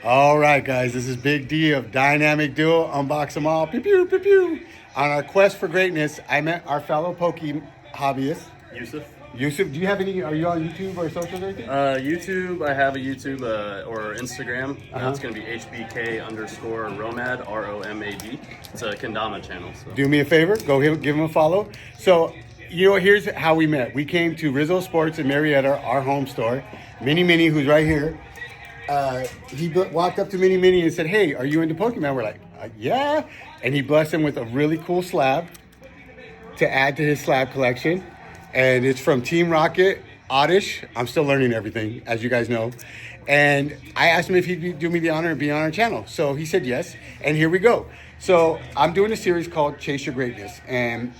All right, guys, this is Big D of Dynamic Duo. Unbox them all. Pew, pew, pew, pew. On our quest for greatness, I met our fellow Poke hobbyist, Yousef. Yousef. Do you have any? Are you on YouTube or socials or anything? YouTube, I have a YouTube or Instagram. It's going to be HBK_Romad, ROMAD. It's a Kendama channel. So. Do me a favor, give him a follow. So, here's how we met. We came to Rizzo Sports in Marietta, our home store. Mini, who's right here. He walked up to Mini and said, "Hey, are you into Pokemon?" We're like, "Yeah." And he blessed him with a really cool slab to add to his slab collection. And it's from Team Rocket, Oddish. I'm still learning everything, as you guys know. And I asked him if he'd do me the honor and be on our channel. So he said yes, and here we go. So I'm doing a series called Chase Your Greatness. And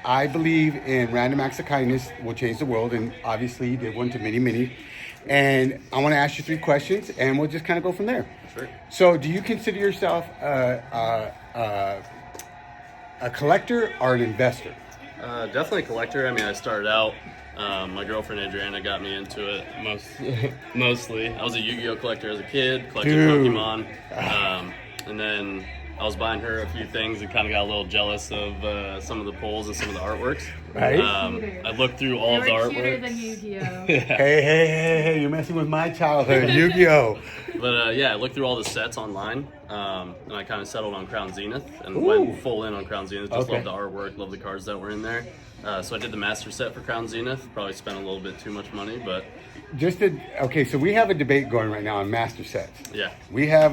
I believe in random acts of kindness will change the world. And obviously he did one to Mini. And I want to ask you 3 questions, and we'll just kind of go from there. Sure. So do you consider yourself a collector or an investor? Definitely a collector. I mean, I started out, my girlfriend Adriana got me into it mostly. I was a Yu-Gi-Oh collector as a kid, collected Pokemon, and then I was buying her a few things and kind of got a little jealous of some of the pulls and some of the artworks. Right. I looked through all of the artworks. Cuter than Yu-Gi-Oh. Hey, you're messing with my childhood, Yu-Gi-Oh. But I looked through all the sets online, and I kind of settled on Crown Zenith and went full in on Crown Zenith. Just loved the artwork, loved the cards that were in there. So I did the Master set for Crown Zenith. Probably spent a little bit too much money, but... So we have a debate going right now on Master sets. Yeah. We have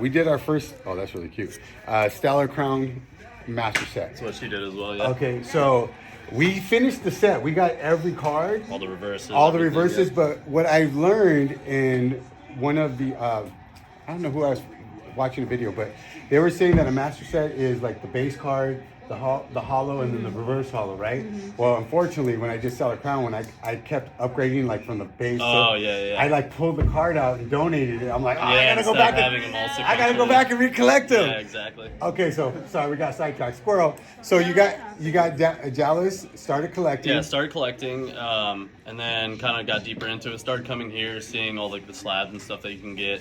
we did our first, oh, that's really cute, Stellar Crown Master set. That's what she did as well, yeah. Okay, so we finished the set. We got every card. All the reverses. Yeah. But what I learned in one of the, I don't know who I was watching a video, but they were saying that a Master set is like the base card, the hollow, and then the reverse hollow, right? Mm-hmm. Well, unfortunately, when I did Stellar Crown, when I kept upgrading like from the base, I like pulled the card out and donated it. I'm like, I gotta go back and recollect them. Yeah, exactly. Okay, so sorry, we got sidetracked. Squirrel. So you got jealous, started collecting. Yeah, started collecting, and then kind of got deeper into it. Started coming here, seeing all like the slabs and stuff that you can get.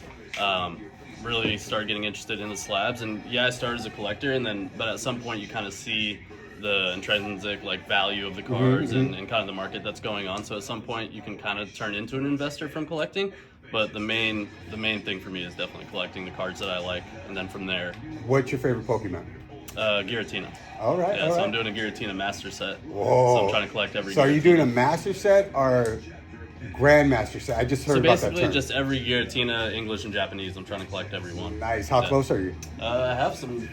Really started getting interested in the slabs, and I started as a collector, but at some point you kind of see the intrinsic like value of the cards and kind of the market that's going on. So at some point you can kind of turn into an investor from collecting. But the main thing for me is definitely collecting the cards that I like, and then from there. What's your favorite Pokemon? Giratina. All right. Yeah, so I'm doing a Giratina Master set. Whoa. So I'm trying to collect every. So are you doing a Master set or Grandmaster set? I just heard about that term. So basically, just every Giratina, English and Japanese. I'm trying to collect every one. Nice. How close are you? I have some.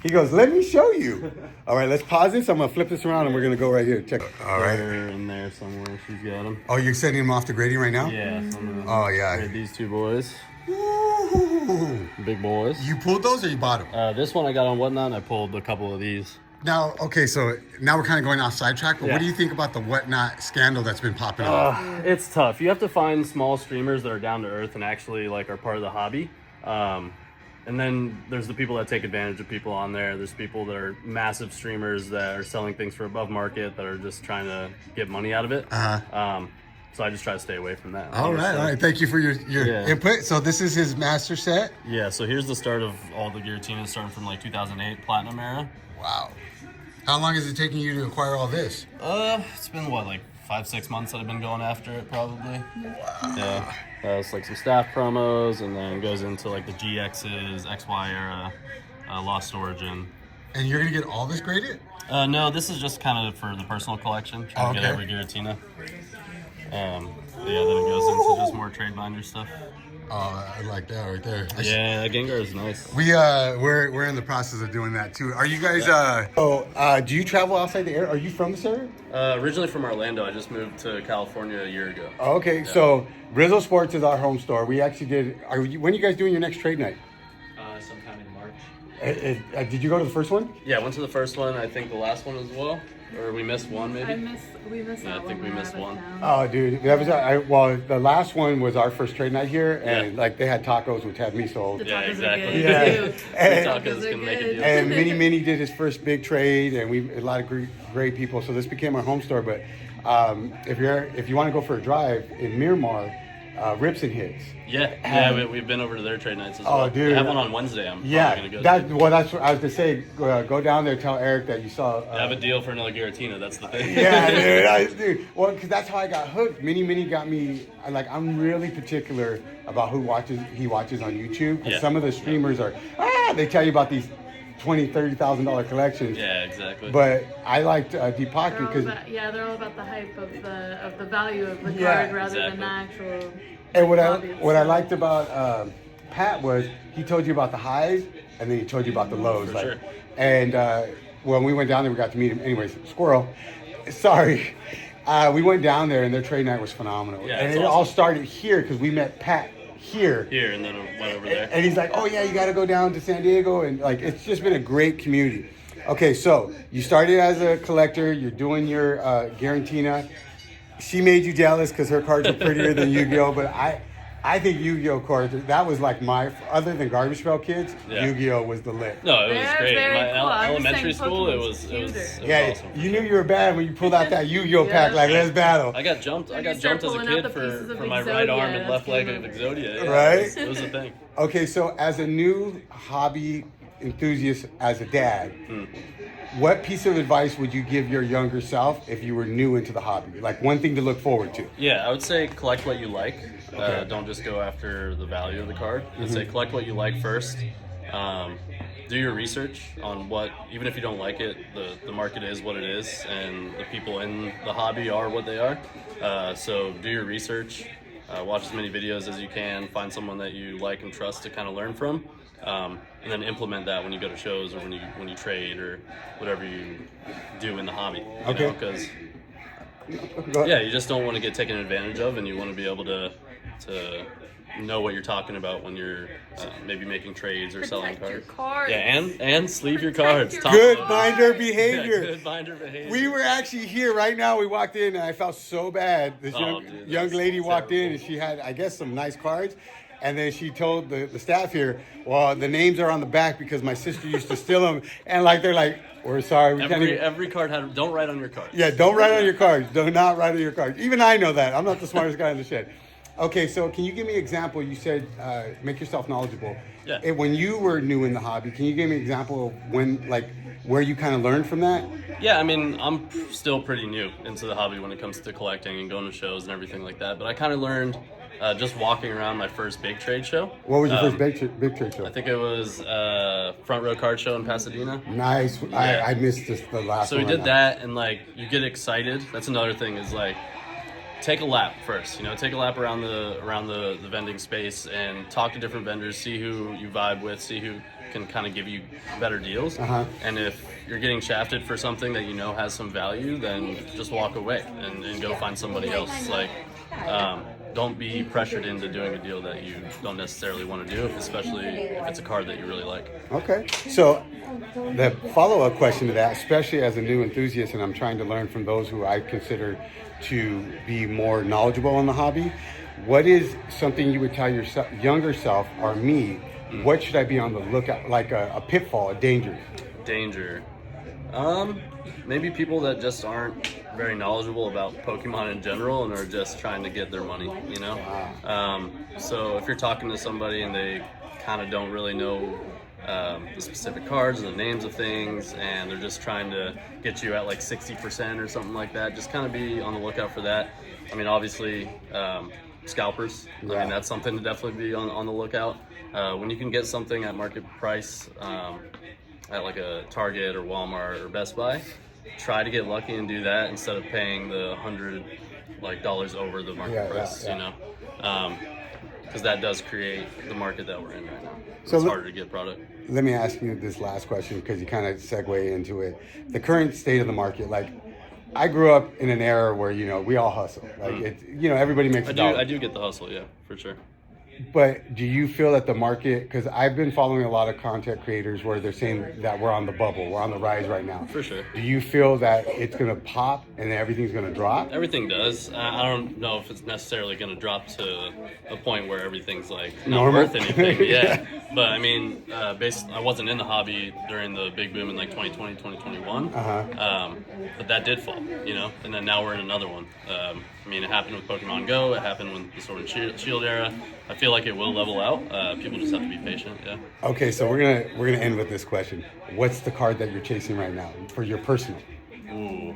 He goes, let me show you. All right, let's pause this. I'm gonna flip this around and we're gonna go right here. Check. All right. They're in there somewhere. She's got them. Oh, you're sending them off to grading right now? Yeah. Oh yeah. Grade these 2 boys. Ooh. Big boys. You pulled those or you bought them? This one I got on Whatnot. And I pulled a couple of these. Now, okay, so now we're kind of going off sidetrack, but what do you think about the Whatnot scandal that's been popping up? It's tough. You have to find small streamers that are down to earth and actually like are part of the hobby. And then there's the people that take advantage of people on there. There's people that are massive streamers that are selling things for above market that are just trying to get money out of it. So I just try to stay away from that. All right. Thank you for your input. So this is his Master set? Yeah, so here's the start of all the Giratinas starting from like 2008 Platinum era. Wow. How long is it taking you to acquire all this? It's been like 5-6 months that I've been going after it probably. Wow. Yeah. It's like some staff promos, and then goes into like the GXs, XY era, Lost Origin. And you're gonna get all this graded? No, this is just kind of for the personal collection. Trying to get every Giratina. Then it goes into just more trade binder stuff. Oh, I like that right there. Yeah, Gengar is nice. We're in the process of doing that too. Are you guys? Do you travel outside the area? Are you from this area? Originally from Orlando. I just moved to California a year ago. Okay, so Rizzo Sports is our home store. We actually did. When are you guys doing your next trade night? Sometime in March. Did you go to the first one? Yeah, I went to the first one. I think the last one as well. Or we missed one, maybe? We missed that one. I think we missed one. Oh, dude. That was, the last one was our first trade night here, and like they had tacos, which had me sold. Yeah, exactly. Yeah. Tacos can make a deal. And Mini did his first big trade, and a lot of great people. So this became our home store. But if you want to go for a drive in Miramar, Rips and Hits. Yeah, we've been over to their trade nights as well. dude. They have one on Wednesday. I'm Yeah, probably gonna go. that's what I was to say. Go down there, tell Eric that you saw. I have a deal for another Giratina. That's the thing. Yeah, dude. Well, because that's how I got hooked. Mini got me. I'm really particular about who he watches on YouTube. 'Cause some of the streamers are they tell you about these $20,000-$30,000 collections. Yeah, exactly. But I liked Deepak because they're all about the hype of the value of the Yeah, card rather than exactly. the actual. and what hobby I itself. liked about Pat was he told you about the highs and then he told you about the lows. For sure. And when we went down there, we got to meet him. Anyways, Squirrel. Sorry. We went down there and their trade night was phenomenal. Yeah, and it's it awesome. all started here because we met Pat here. And then I went over there. And he's like, oh yeah, you got to go down to San Diego. And it's just been a great community. Okay, so you started as a collector. You're doing your Garantina. She made you jealous because her cards are prettier than Yu-Gi-Oh! But I think Yu-Gi-Oh! Cards, that was like other than Garbage Pail Kids, Yeah. Yu-Gi-Oh! Was the lit. No, it was They're great. In very my cool. I'm just elementary saying school, it Pokemon's was cuter. Yeah, awesome. you knew you were bad when you pulled out that Yu-Gi-Oh! pack, Yeah. like, let's battle. I got jumped. I You got start jumped as a pulling out kid the pieces of for my right arm Exodia, and left leg of that's Exodia. Yeah, Right? It was a thing. Okay, so as a new hobby enthusiast, as a dad, what piece of advice would you give your younger self if you were new into the hobby? Like one thing to look forward to. Yeah, I would say collect what you like. Okay. Don't just go after the value of the card. I'd say collect what you like first. Do your research on what, even if you don't like it, the market is what it is, and the people in the hobby are what they are. So do your research. Watch as many videos as you can. Find someone that you like and trust to kind of learn from, and then implement that when you go to shows or when you trade or whatever you do in the hobby. Okay. Because Go- you just don't want to get taken advantage of, and you want to be able to know what you're talking about when you're maybe making trades or selling Protect your cards. cards. Yeah, and sleeve your Protect cards. your Top Good load. binder Yeah, behavior. good binder behavior. We were actually here right now. We walked in and I felt so bad. This Oh, dude, young that's lady walked in terrible. and she had, I guess, some nice cards. And then she told the staff here, well, the names are on the back because my sister used to steal them. And they're like, we're sorry. We can't even. Every card don't write on your card. Yeah, don't write on your cards. Do not write on your cards. Even I know that. I'm not the smartest guy in the shed. Okay, so can you give me an example? You said make yourself knowledgeable. Yeah. When you were new in the hobby, can you give me an example of where you kind of learned from that? Yeah, I mean, I'm still pretty new into the hobby when it comes to collecting and going to shows and everything like that. But I kind of learned just walking around my first big trade show. What was your first big trade show? I think it was Front Row Card Show in Pasadena. Nice. Yeah. I missed the last So one. we did that, and you get excited. That's another thing is take a lap first. Take a lap around the vending space and talk to different vendors, see who you vibe with, see who can kind of give you better deals. Uh-huh. And if you're getting shafted for something that you know has some value, then just walk away and go find somebody else. Don't be pressured into doing a deal that you don't necessarily want to do, especially if it's a card that you really like. Okay. So the follow-up question to that, especially as a new enthusiast, and I'm trying to learn from those who I consider to be more knowledgeable in the hobby, what is something you would tell your younger self or me? What should I be on the lookout, like a pitfall, a danger? Danger. Maybe people that just aren't very knowledgeable about Pokemon in general and are just trying to get their money, So if you're talking to somebody and they kind of don't really know the specific cards and the names of things, and they're just trying to get you at 60% or something like that, just kind of be on the lookout for that. I mean, obviously, scalpers. Yeah. I mean, that's something to definitely be on the lookout. When you can get something at market price at a Target or Walmart or Best Buy, try to get lucky and do that instead of paying the $100 over the market price. Because that does create the market that we're in right now. So It's harder to get product. Let me ask you this last question because you kind of segue into it. The current state of the market, I grew up in an era where we all hustle. Everybody makes I a dollar. do get the hustle, yeah, for sure. But do you feel that the market, because I've been following a lot of content creators where they're saying that we're on the bubble, we're on the rise right now. For sure. Do you feel that it's going to pop and then everything's going to drop? Everything does. I don't know if it's necessarily going to drop to a point where everything's like not Normal? worth anything. Yeah. But I mean, I wasn't in the hobby during the big boom in like 2020, 2021. But that did fall, you know, and then now we're in another one. I mean, it happened with Pokemon Go. It happened with the Sword and Shield era. I feel like it will level out. People just have to be patient. Yeah. Okay, so we're gonna end with this question. What's the card that you're chasing right now for your personal? Ooh.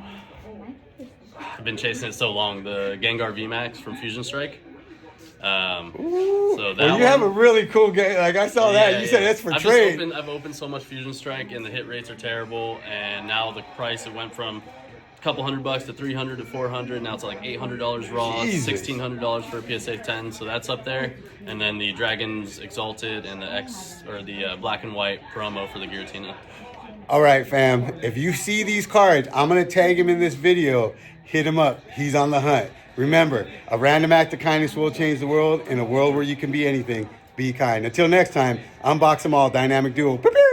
I've been chasing it so long. The Gengar VMAX from Fusion Strike. So that well, you have a really cool game. Like I saw that. You said that's for trade. I've opened so much Fusion Strike, and the hit rates are terrible. And now the price, it went from a couple $100 to $300 to $400. Now it's like $800 raw, $1,600 for a PSA 10. So that's up there. And then the Dragons Exalted and the Black and White promo for the Giratina. All right, fam. If you see these cards, I'm gonna tag him in this video. Hit him up. He's on the hunt. Remember, a random act of kindness will change the world. In a world where you can be anything, be kind. Until next time, unbox them all. Dynamic Duo. Pew, pew.